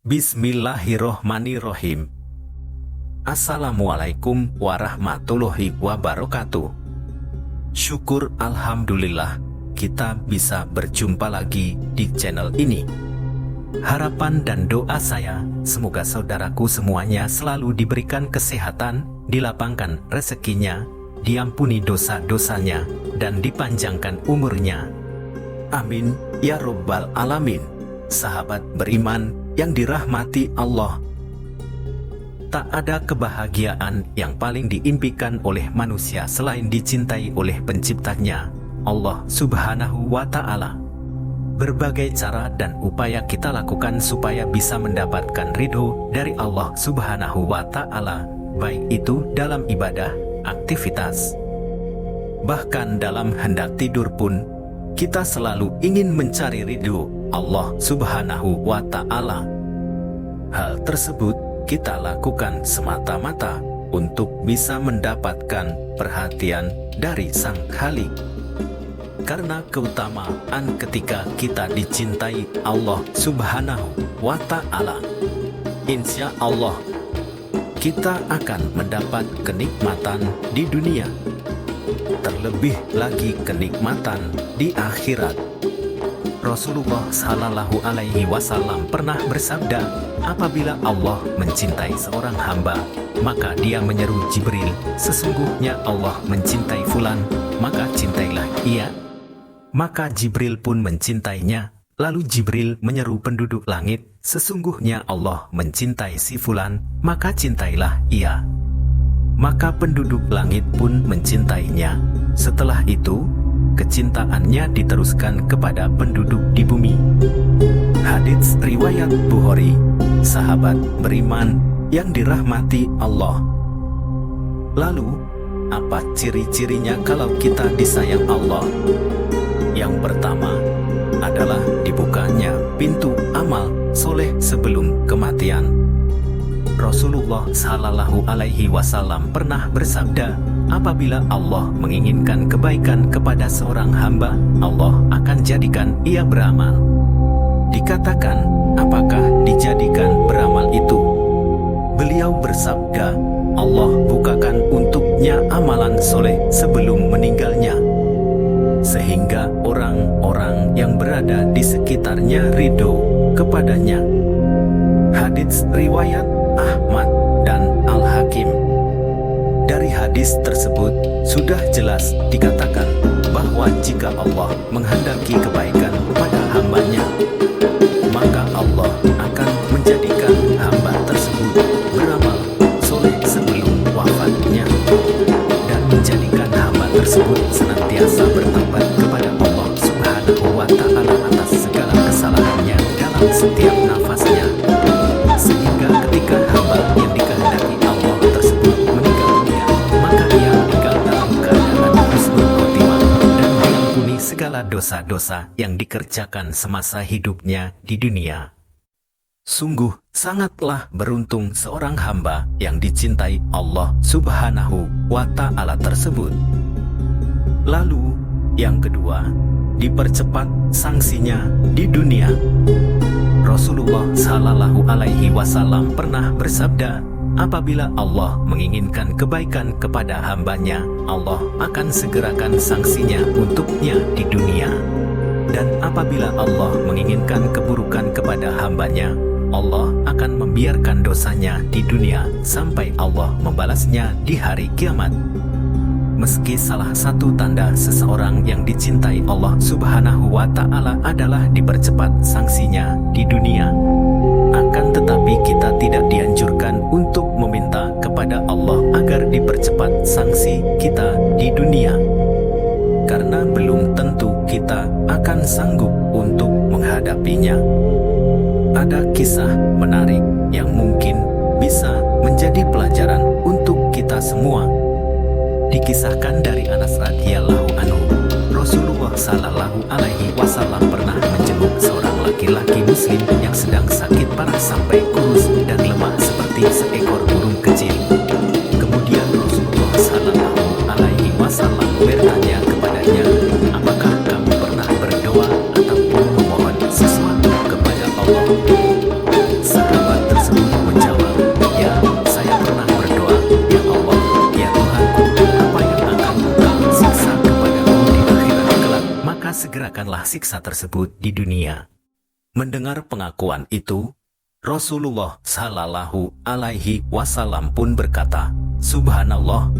Bismillahirrohmanirrohim. Assalamualaikum warahmatullahi wabarakatuh. Syukur alhamdulillah kita bisa berjumpa lagi di channel ini. Harapan dan doa saya, semoga saudaraku semuanya selalu diberikan kesehatan, dilapangkan rezekinya, diampuni dosa-dosanya, dan dipanjangkan umurnya. Amin, ya Rabbal Alamin. Sahabat beriman yang dirahmati Allah, tak ada kebahagiaan yang paling diimpikan oleh manusia selain dicintai oleh penciptanya, Allah Subhanahu wa Ta'ala. Berbagai cara dan upaya kita lakukan supaya bisa mendapatkan ridho dari Allah Subhanahu wa Ta'ala, baik itu dalam ibadah, aktivitas, bahkan dalam hendak tidur pun kita selalu ingin mencari ridho Allah Subhanahu wa Ta'ala. Hal tersebut kita lakukan semata-mata untuk bisa mendapatkan perhatian dari Sang Khalik. Karena keutamaan ketika kita dicintai Allah Subhanahu wa Ta'ala, insya Allah kita akan mendapat kenikmatan di dunia, terlebih lagi kenikmatan di akhirat. Rasulullah Shallallahu Alaihi Wasallam pernah bersabda, apabila Allah mencintai seorang hamba, maka dia menyeru Jibril, sesungguhnya Allah mencintai fulan, maka cintailah ia. Maka Jibril pun mencintainya. Lalu Jibril menyeru penduduk langit, sesungguhnya Allah mencintai si fulan, maka cintailah ia. Maka penduduk langit pun mencintainya. Setelah itu kecintaannya diteruskan kepada penduduk di bumi. Hadits riwayat Bukhari. Sahabat beriman yang dirahmati Allah, lalu apa ciri-cirinya kalau kita disayang Allah? Yang pertama adalah dibukanya pintu amal soleh sebelum kematian. Rasulullah Shallallahu Alaihi Wasallam pernah bersabda, apabila Allah menginginkan kebaikan kepada seorang hamba, Allah akan jadikan ia beramal. Dikatakan, apakah dijadikan beramal itu? Beliau bersabda, Allah bukakan untuknya amalan soleh sebelum meninggalnya, sehingga orang-orang yang berada di sekitarnya ridho kepadanya. Hadits riwayat Ahmad dan Al-Hakim. Dari hadis tersebut sudah jelas dikatakan bahwa jika Allah menghendaki kebaikan pada hambanya, maka Allah akan menjadikan hamba tersebut beramal soleh sebelum wafatnya, dan menjadikan hamba tersebut senantiasa bertaubat kepada Allah Subhanahu wa Ta'ala atas segala kesalahannya dalam setiap nafasnya, sehingga ketika hamba yang dikehendaki Allah tersebut meninggal dunia, maka ia meninggal dalam keadaan husnul khotimah dan diampuni segala dosa-dosa yang dikerjakan semasa hidupnya di dunia. Sungguh sangatlah beruntung seorang hamba yang dicintai Allah Subhanahu wa Ta'ala tersebut. Lalu yang kedua, dipercepat sanksinya di dunia. Rasulullah Shallallahu Alaihi Wasallam pernah bersabda, apabila Allah menginginkan kebaikan kepada hambanya, Allah akan segerakan sanksinya untuknya di dunia. Dan apabila Allah menginginkan keburukan kepada hambanya, Allah akan membiarkan dosanya di dunia sampai Allah membalasnya di hari kiamat. Meski salah satu tanda seseorang yang dicintai Allah Subhanahu wa Ta'ala adalah dipercepat sanksinya di dunia, akan tetapi kita tidak dianjurkan untuk meminta kepada Allah agar dipercepat sanksi kita di dunia, karena belum tentu kita akan sanggup untuk menghadapinya. Ada kisah menarik yang mungkin bisa menjadi pelajaran untuk kita semua. Dikisahkan dari Anas radhiyallahu anhu, Rasulullah Shallallahu Alaihi Wasallam pernah menjenguk seorang laki-laki muslim yang sedang sakit parah sampai kurus dan lemah seperti seekor burung kecil. Kemudian Rasulullah Shallallahu Alaihi Wasallam bertanya kepadanya, apakah kamu pernah berdoa ataupun memohon sesuatu kepada Allah? Sahabat rasakanlah siksa tersebut di dunia. Mendengar pengakuan itu, Rasulullah Shallallahu Alaihi Wasallam pun berkata, "Subhanallah,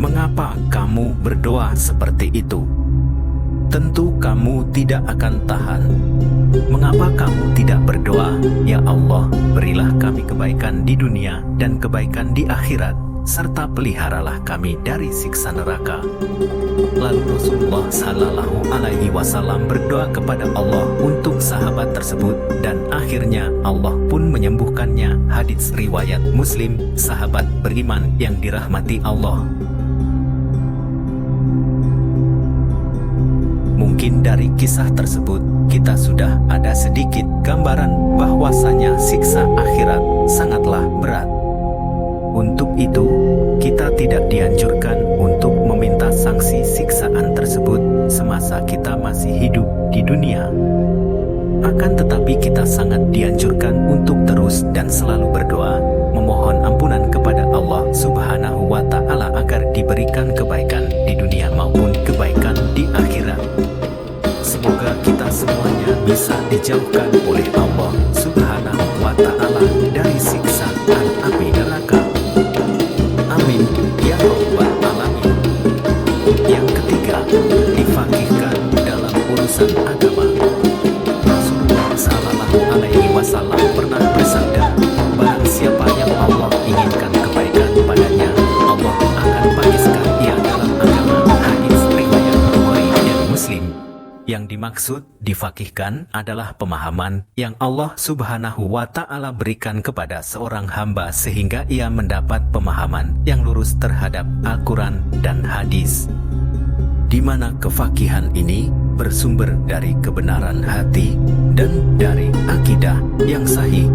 mengapa kamu berdoa seperti itu? Tentu kamu tidak akan tahan. Mengapa kamu tidak berdoa, ya Allah, berilah kami kebaikan di dunia dan kebaikan di akhirat, serta peliharalah kami dari siksa neraka." Lalu Rasulullah Shallallahu Alaihi Wasallam berdoa kepada Allah untuk sahabat tersebut, dan akhirnya Allah pun menyembuhkannya. Hadits riwayat Muslim, sahabat beriman yang dirahmati Allah. Mungkin dari kisah tersebut, kita sudah ada sedikit gambaran bahwasanya siksa akhirat sangatlah berat. Untuk itu, kita tidak dianjurkan untuk meminta sanksi siksaan tersebut semasa kita masih hidup di dunia. Akan tetapi kita sangat dianjurkan untuk terus dan selalu berdoa, memohon ampunan kepada Allah Subhanahu wa Ta'ala agar diberikan kebaikan di dunia maupun kebaikan di akhirat. Semoga kita semuanya bisa dijauhkan oleh Allah Subhanahu wa Ta'ala dari siksaan api neraka. Amin ya rabbal alamin. Yang ketiga, difaqihkan dalam urusan agama. Rasulullah Shallallahu Alaihi Wasallam pernah bersabda, "Barang siapa yang Allah inginkan kebaikan padanya, Allah akan faqihkan ia dalam agama." Hadis riwayat Bukhari dan Muslim. Yang dimaksud difaqihkan adalah pemahaman yang Allah Subhanahu wa Ta'ala berikan kepada seorang hamba sehingga ia mendapat pemahaman yang lurus terhadap Al-Quran dan hadis, di mana kefakihan ini bersumber dari kebenaran hati dan dari akidah yang sahih.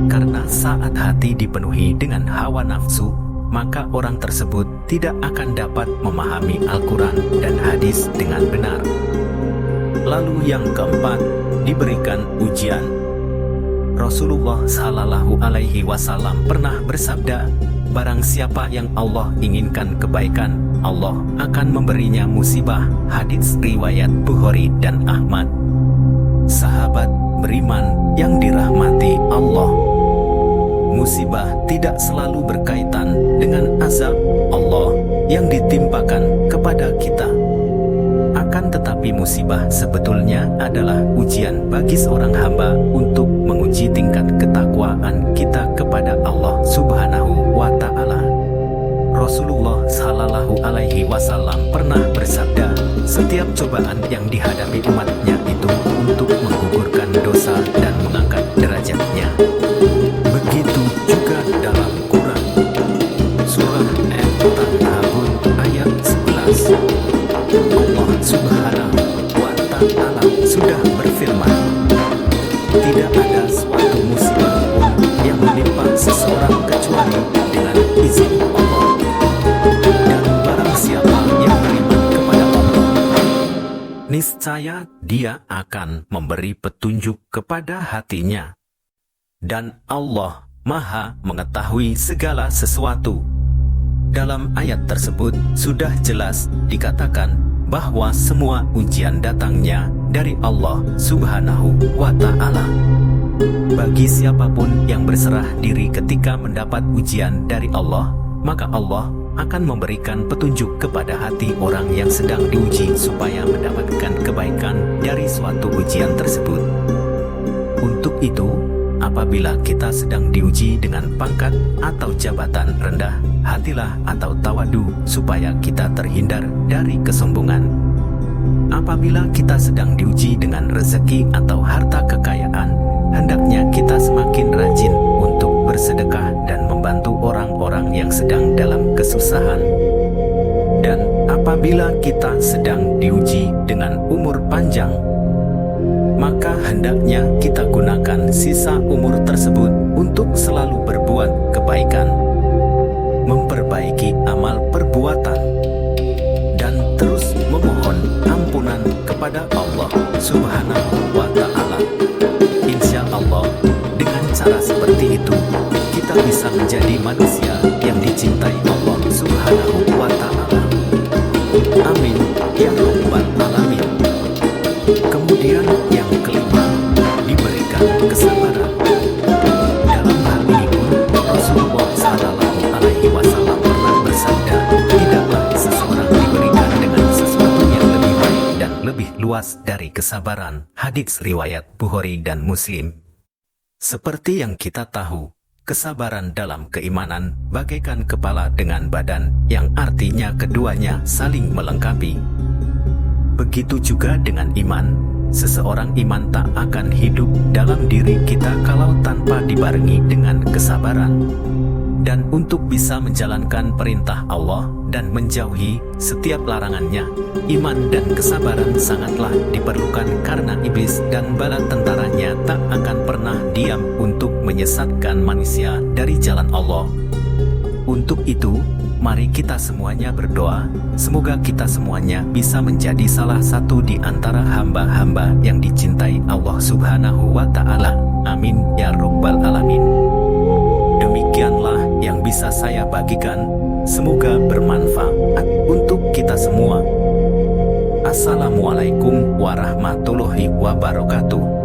Karena saat hati dipenuhi dengan hawa nafsu, maka orang tersebut tidak akan dapat memahami Al-Quran dan hadis dengan benar. Lalu yang keempat, diberikan ujian. Rasulullah Shallallahu Alaihi Wasallam pernah bersabda, "Barang siapa yang Allah inginkan kebaikan, Allah akan memberinya musibah." Hadits riwayat Bukhari dan Ahmad. Sahabat beriman yang dirahmati Allah, musibah tidak selalu berkaitan dengan azab Allah yang ditimpakan kepada kita. Akan tetapi musibah sebetulnya adalah ujian bagi seorang hamba untuk menguji tingkat ketakwaan kita kepada Allah Subhanahu wa Ta'ala. Rasulullah Shallallahu Alaihi Wasallam pernah bersabda, "Setiap cobaan yang dihadapi umatnya itu untuk menggugurkan dosa dan mengangkat derajatnya." Begitu juga dalam Quran, surah At-Taghabun ayat 11. Allah Subhanahu wa Ta'ala sudah berfirman, "Tidak ada suatu musibah pun yang menimpa seseorang kecuali dengan izin Allah. Dan barang siapa yang beriman kepada Allah, niscaya Dia akan memberi petunjuk kepada hatinya. Dan Allah Maha mengetahui segala sesuatu." Dalam ayat tersebut sudah jelas dikatakan bahwa semua ujian datangnya dari Allah Subhanahu wa Ta'ala. Bagi siapapun yang berserah diri ketika mendapat ujian dari Allah, maka Allah akan memberikan petunjuk kepada hati orang yang sedang diuji supaya mendapatkan kebaikan dari suatu ujian tersebut. Untuk itu, apabila kita sedang diuji dengan pangkat atau jabatan rendah, hatilah atau tawadu supaya kita terhindar dari kesombongan. Apabila kita sedang diuji dengan rezeki atau harta kekayaan, hendaknya kita semakin rajin untuk bersedekah dan membantu orang-orang yang sedang dalam kesusahan. Dan apabila kita sedang diuji dengan umur panjang, maka hendaknya kita gunakan sisa umur tersebut untuk selalu berbuat kebaikan, memperbaiki amal perbuatan, dan terus memohon ampunan kepada Allah Subhanahu wa Ta'ala. Insya Allah, dengan cara seperti itu, kita bisa menjadi manusia yang dicintai Allah Subhanahu wa Ta'ala. Amin ya rabbal alamin. luas dari kesabaran. Hadits riwayat Bukhari dan Muslim. Seperti yang kita tahu, kesabaran dalam keimanan bagaikan kepala dengan badan, yang artinya keduanya saling melengkapi. Begitu juga dengan iman. Seseorang iman tak akan hidup dalam diri kita kalau tanpa dibarengi dengan kesabaran. Dan untuk bisa menjalankan perintah Allah dan menjauhi setiap larangannya, iman dan kesabaran sangatlah diperlukan, karena iblis dan bala tentaranya tak akan pernah diam untuk menyesatkan manusia dari jalan Allah. Untuk itu, mari kita semuanya berdoa, semoga kita semuanya bisa menjadi salah satu di antara hamba-hamba yang dicintai Allah Subhanahu wa Ta'ala. Amin ya Rabbal Alamin. Demikianlah yang bisa saya bagikan, semoga bermanfaat untuk kita semua. Assalamualaikum warahmatullahi wabarakatuh.